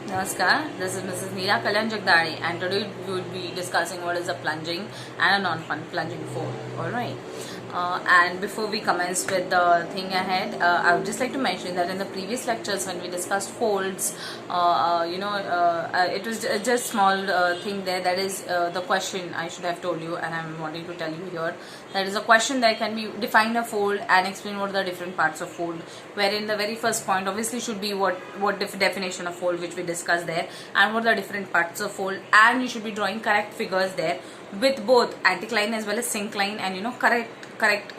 Namaskar, this is Mrs. Neera Kalyan Jagdari, and today we will be discussing what is a plunging and a non-plunging fold. Alright. And before we commence with the thing ahead, I would just like to mention that in the previous lectures when we discussed folds, it was just small thing there. That is the question I should have told you, and I'm wanting to tell you here. That is a question that can be define a fold and explain what are the different parts of fold. Wherein the very first point obviously should be what definition of fold, which we discussed there, and what are the different parts of fold, and you should be drawing correct figures there with both anticline as well as syncline, and correct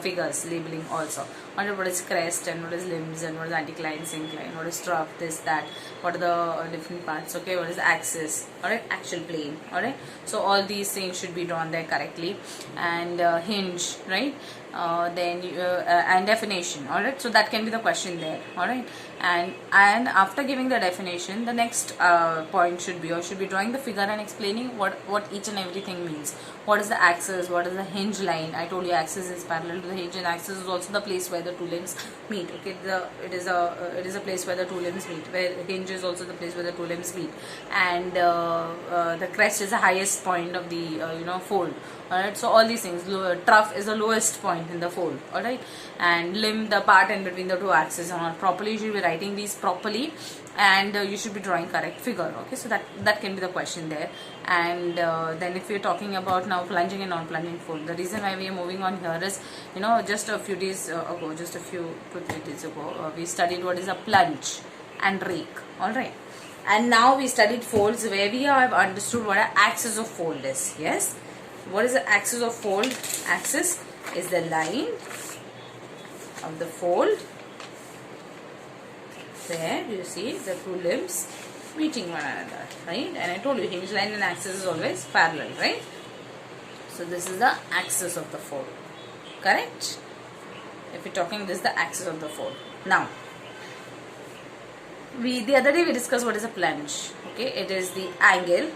figures labeling also. What is crest and what is limbs and what is anticline, syncline, what is trough, this, that, what are the different parts, okay, what is the axis, alright, actual plane, alright. So all these things should be drawn there correctly, and hinge, right, and definition, alright. So that can be the question there, alright. And after giving the definition, the next point should be drawing the figure and explaining what each and everything means. What is the axis, what is the hinge line. I told you axis is parallel to the hinge, and axis is also the place where the two limbs meet, okay. It is a place where the two limbs meet, where hinge is also the place where the two limbs meet, and the crest is the highest point of the fold, alright. So all these things, trough is the lowest point in the fold, alright, and limb, the part in between the two axes, and all properly you should be writing these properly, and you should be drawing correct figure, okay. So that can be the question there. And then if we are talking about now plunging and non-plunging fold, the reason why we are moving on here is, just a few days ago, just a few 2-3 days ago, we studied what is a plunge and rake, alright. And now we studied folds, where we have understood what an axis of fold is. Yes, what is the axis of fold? Axis is the line of the fold. There you see the two limbs meeting one another, right? And I told you hinge line and axis is always parallel, right? So this is the axis of the fold, correct? If we're talking, this is the axis of the fold. Now, the other day we discussed what is a plunge, okay. It is the angle,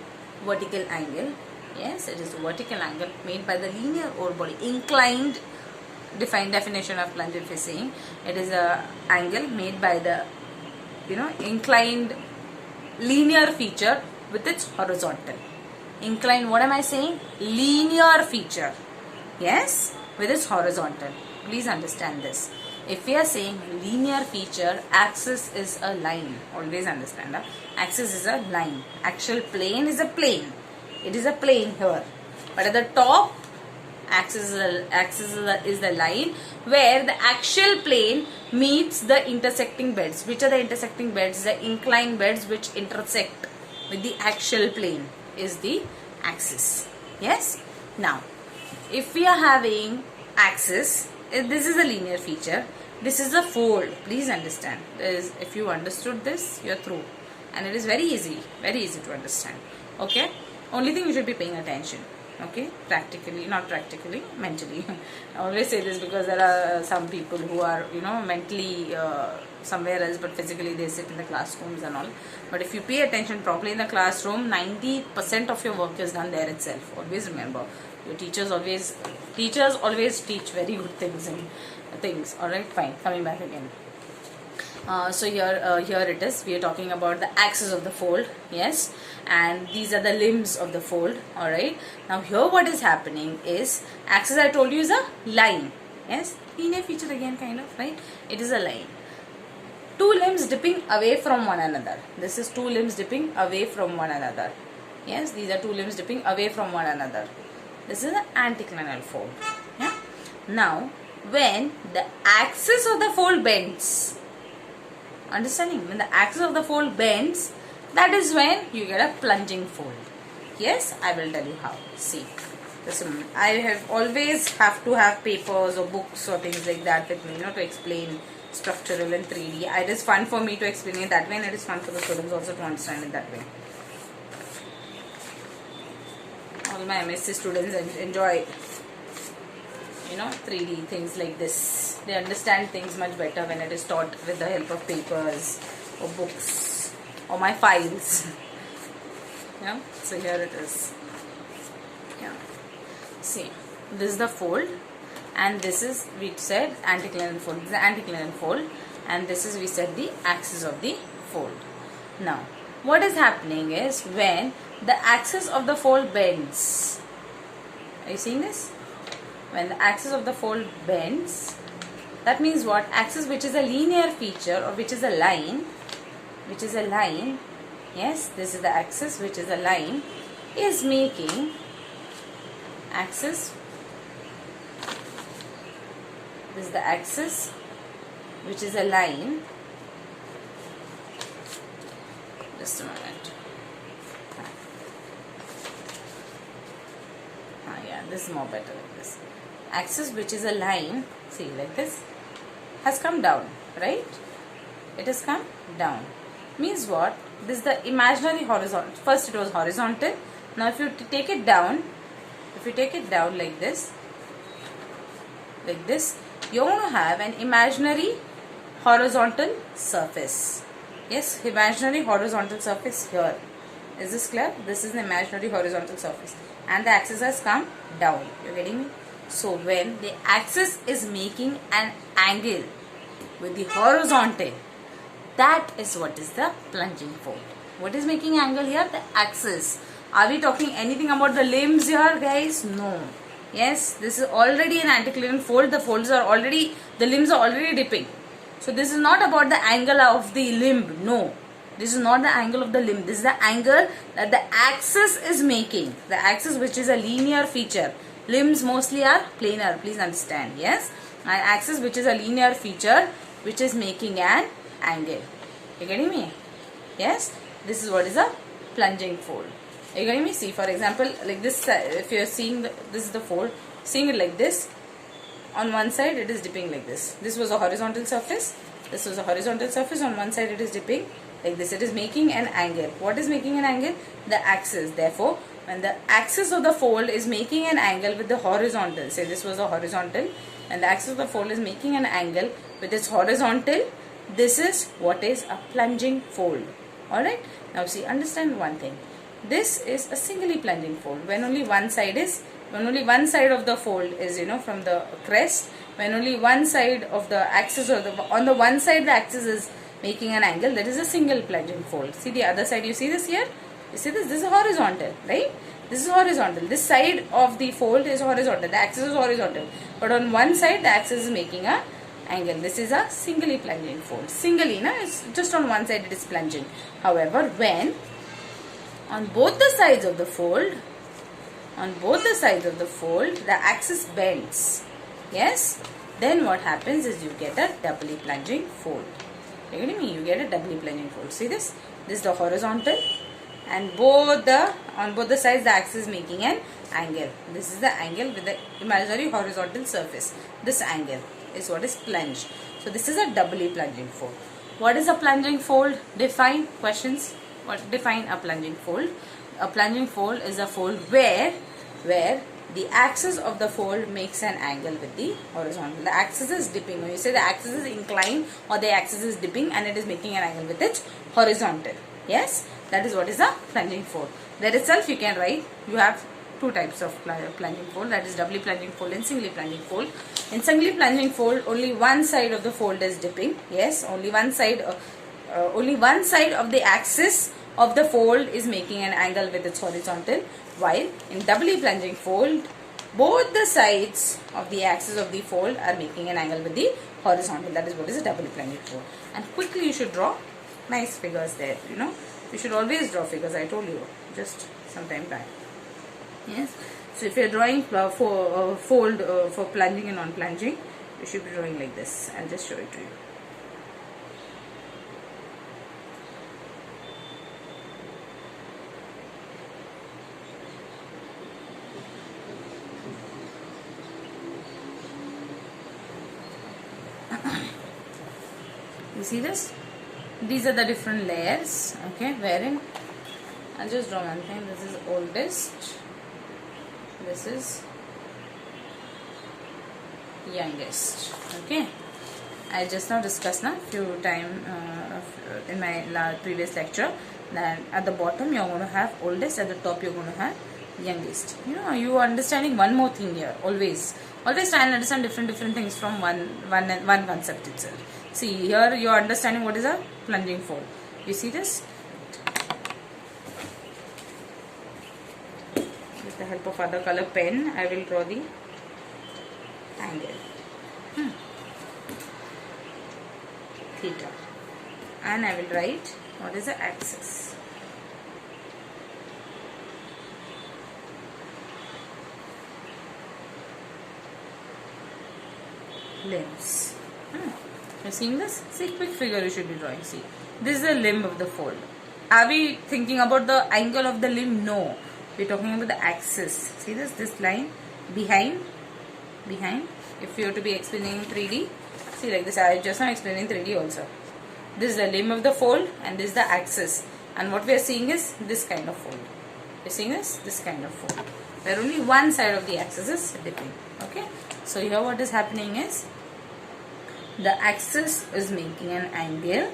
vertical angle. Yes, it is the vertical angle made by the linear or body inclined. Definition of plunge, if you're saying, it is a angle made by the inclined linear feature with its horizontal. Inclined, what am I saying? Linear feature, yes, with its horizontal. Please understand this. If we are saying linear feature, axis is a line. Always understand, axis is a line. Actual plane is a plane. It is a plane here, but at the top, axis is the line where the actual plane meets the intersecting beds. Which are the intersecting beds? The inclined beds which intersect with the actual plane is the axis. Yes. Now, if we are having axis, this is a linear feature. This is a fold. Please understand. If you understood this, you are through, and it is very easy to understand. Okay. Only thing you should be paying attention. Okay, practically, not practically, mentally. I always say this because there are some people who are, mentally somewhere else, but physically they sit in the classrooms and all. But if you pay attention properly in the classroom, 90% of your work is done there itself. Always remember, your teachers always teach very good things and things. All right, fine. Coming back again. So here it is. We are talking about the axis of the fold, yes, and these are the limbs of the fold. All right. Now here what is happening is, axis I told you is a line, yes, linear feature again, kind of, right? It is a line. Two limbs dipping away from one another. This is two limbs dipping away from one another. Yes, these are two limbs dipping away from one another. This is an anticlinal fold. Yeah. Now, when the axis of the fold bends, understanding, when the axis of the fold bends, that is when you get a plunging fold. Yes, I will tell you how. See, I have always have to have papers or books or things like that with me, to explain structural and 3D. It is fun for me to explain it that way, and it is fun for the students also to understand it that way. All my MSc students enjoy 3D things like this. They understand things much better when it is taught with the help of papers or books or my files. Yeah, so here it is. Yeah, see, this is the fold, and this is, we said, anticlinal fold. This is the anticlinal fold, and this is, we said, the axis of the fold. Now, what is happening is when the axis of the fold bends. Are you seeing this? When the axis of the fold bends, that means what? Axis which is a linear feature or which is a line, yes, this is the axis which is a line, is making axis, this is the axis which is a line, just a moment. Yeah, this is more better like this. Axis which is a line, see like this, has come down, right? It has come down. Means what? This is the imaginary horizontal. First it was horizontal. Now if you take it down, like this, you're going to have an imaginary horizontal surface. Yes, imaginary horizontal surface here. Is this clear? This is an imaginary horizontal surface. And the axis has come down. You're getting me? So when the axis is making an angle with the horizontal, that is what is the plunging fold. What is making angle here? The axis. Are we talking anything about the limbs here, guys? No. Yes, this is already an anticlinal fold. The limbs are already dipping. So this is not about the angle of the limb. No. This is not the angle of the limb. This is the angle that the axis is making. The axis which is a linear feature. Limbs mostly are planar. Please understand. Yes. An axis which is a linear feature which is making an angle. You getting me? Yes. This is what is a plunging fold. Are you getting me? See, for example, like this, if you are seeing, this is the fold, seeing it like this, on one side it is dipping like this. This was a horizontal surface. This was a horizontal surface. On one side it is dipping like this. It is making an angle. What is making an angle? The axis. Therefore, when the axis of the fold is making an angle with the horizontal, say this was a horizontal, and the axis of the fold is making an angle with its horizontal, this is what is a plunging fold. Alright. Now see, understand one thing. This is a singly plunging fold. When only one side of the fold is, from the crest, when only one side of the axis, or on the one side the axis is making an angle, that is a single plunging fold. See the other side, you see this here? You see this? This is horizontal, right? This is horizontal. This side of the fold is horizontal. The axis is horizontal. But on one side the axis is making a angle. This is a singly plunging fold. Singly, it's just on one side it is plunging. However, when on both the sides of the fold, the axis bends, yes, then what happens is you get a doubly plunging fold. You getting me? You get a doubly plunging fold. See this? This is the horizontal, and on both the sides the axis is making an angle. This is the angle with the imaginary horizontal surface. This angle is what is plunged. So this is a doubly plunging fold. What is a plunging fold? Define. Questions? What define a plunging fold? A plunging fold is a fold where the axis of the fold makes an angle with the horizontal. The axis is dipping. When you say the axis is inclined or the axis is dipping and it is making an angle with its horizontal. Yes, that is what is a plunging fold. There itself you can write. You have two types of plunging fold, that is doubly plunging fold and singly plunging fold. In singly plunging fold, only one side of the fold is dipping. Yes, only one side of the axis of the fold is making an angle with its horizontal, while in doubly plunging fold, both the sides of the axis of the fold are making an angle with the horizontal. That is what is a doubly plunging fold. And quickly you should draw nice figures there. You should always draw figures. I told you just some time back. Yes. So if you are drawing for fold for plunging and non-plunging, you should be drawing like this. I'll just show it to you. You see this? These are the different layers, okay, wherein I'll just draw one thing. This is oldest, this is youngest, okay. I just now discussed few time in my previous lecture that at the bottom you're going to have oldest, at the top you're going to have youngest. You are understanding one more thing here. Always try and understand different things from one concept itself. See, here you are understanding what is a plunging fold. You see this? the help of other color pen, I will draw the angle. Theta. And I will write what is the axis. Limbs. You're seeing this? See, quick figure you should be drawing. See, this is the limb of the fold. Are we thinking about the angle of the limb? No. We're talking about the axis. See this line behind. If you have to be explaining 3D, see like this. I just now explaining 3D also. This is the limb of the fold and this is the axis. And what we are seeing is this kind of fold. You're seeing this kind of fold, where only one side of the axis is dipping. Okay. So here what is happening is the axis is making an angle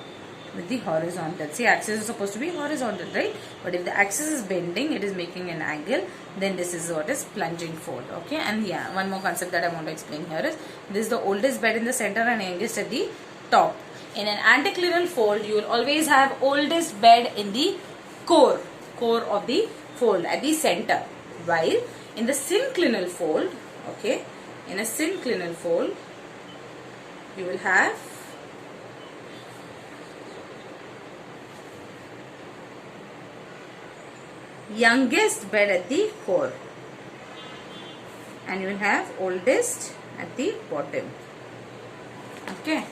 with the horizontal. See, axis is supposed to be horizontal, right? But if the axis is bending, it is making an angle, then this is what is plunging fold. Okay. And yeah, one more concept that I want to explain here is this is the oldest bed in the center and youngest at the top. In an anticlinal fold, you will always have oldest bed in the core of the fold at the center. While in the synclinal fold, okay, in a synclinal fold, you will have youngest bed at the core and you will have oldest at the bottom. Okay.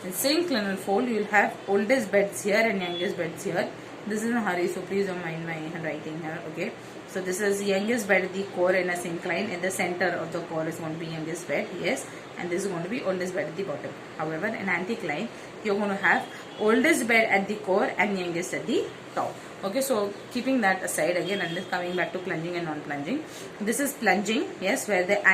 In synclinal fold, you will have oldest beds here and youngest beds here. This is in a hurry, so please don't mind my handwriting here. Okay. So this is youngest bed at the core in a syncline. In the center of the core is going to be youngest bed. Yes. And this is going to be oldest bed at the bottom. However, in anticline, you're going to have oldest bed at the core and youngest at the top. Okay, so keeping that aside again, and this coming back to plunging and non-plunging. This is plunging, yes, where the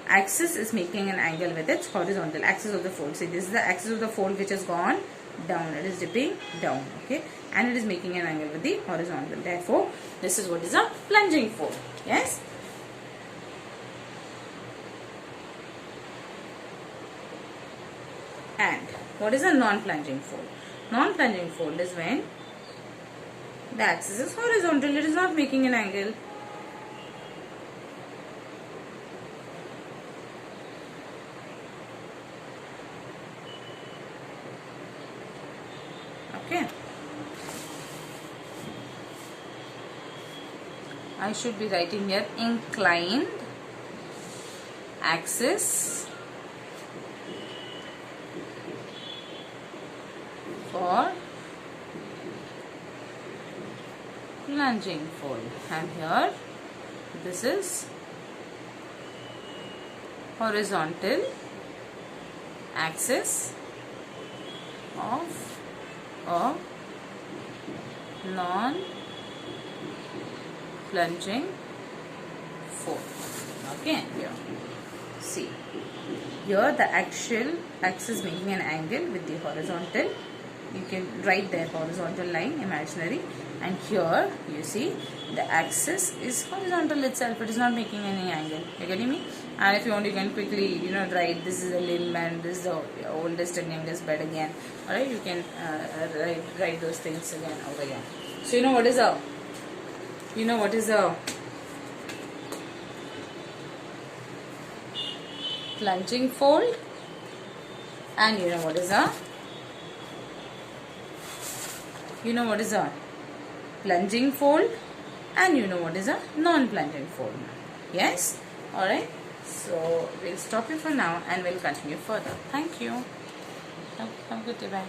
axis is making an angle with its horizontal axis of the fold. See, this is the axis of the fold which has gone down. It is dipping down, okay, and it is making an angle with the horizontal. Therefore, this is what is a plunging fold. Yes. And what is a non-plunging fold? Non-plunging fold is when the axis is horizontal. It is not making an angle. Okay. I should be writing here inclined axis for plunging fold, and here this is horizontal axis of a non-plunging fold. Okay, here. See, here the actual axis making an angle with the horizontal. You can write their horizontal line, imaginary, and here you see the axis is horizontal itself. It is not making any angle. You getting me? And if you want, you can quickly, write this is the limb and this is the oldest and youngest bed again. Alright, you can write those things again over here. So you know what is a plunging fold, and you know what is a plunging fold, and you know what is a non-plunging fold. Yes? Alright. So we'll stop here for now and we'll continue further. Thank you. Have a good day. Bye.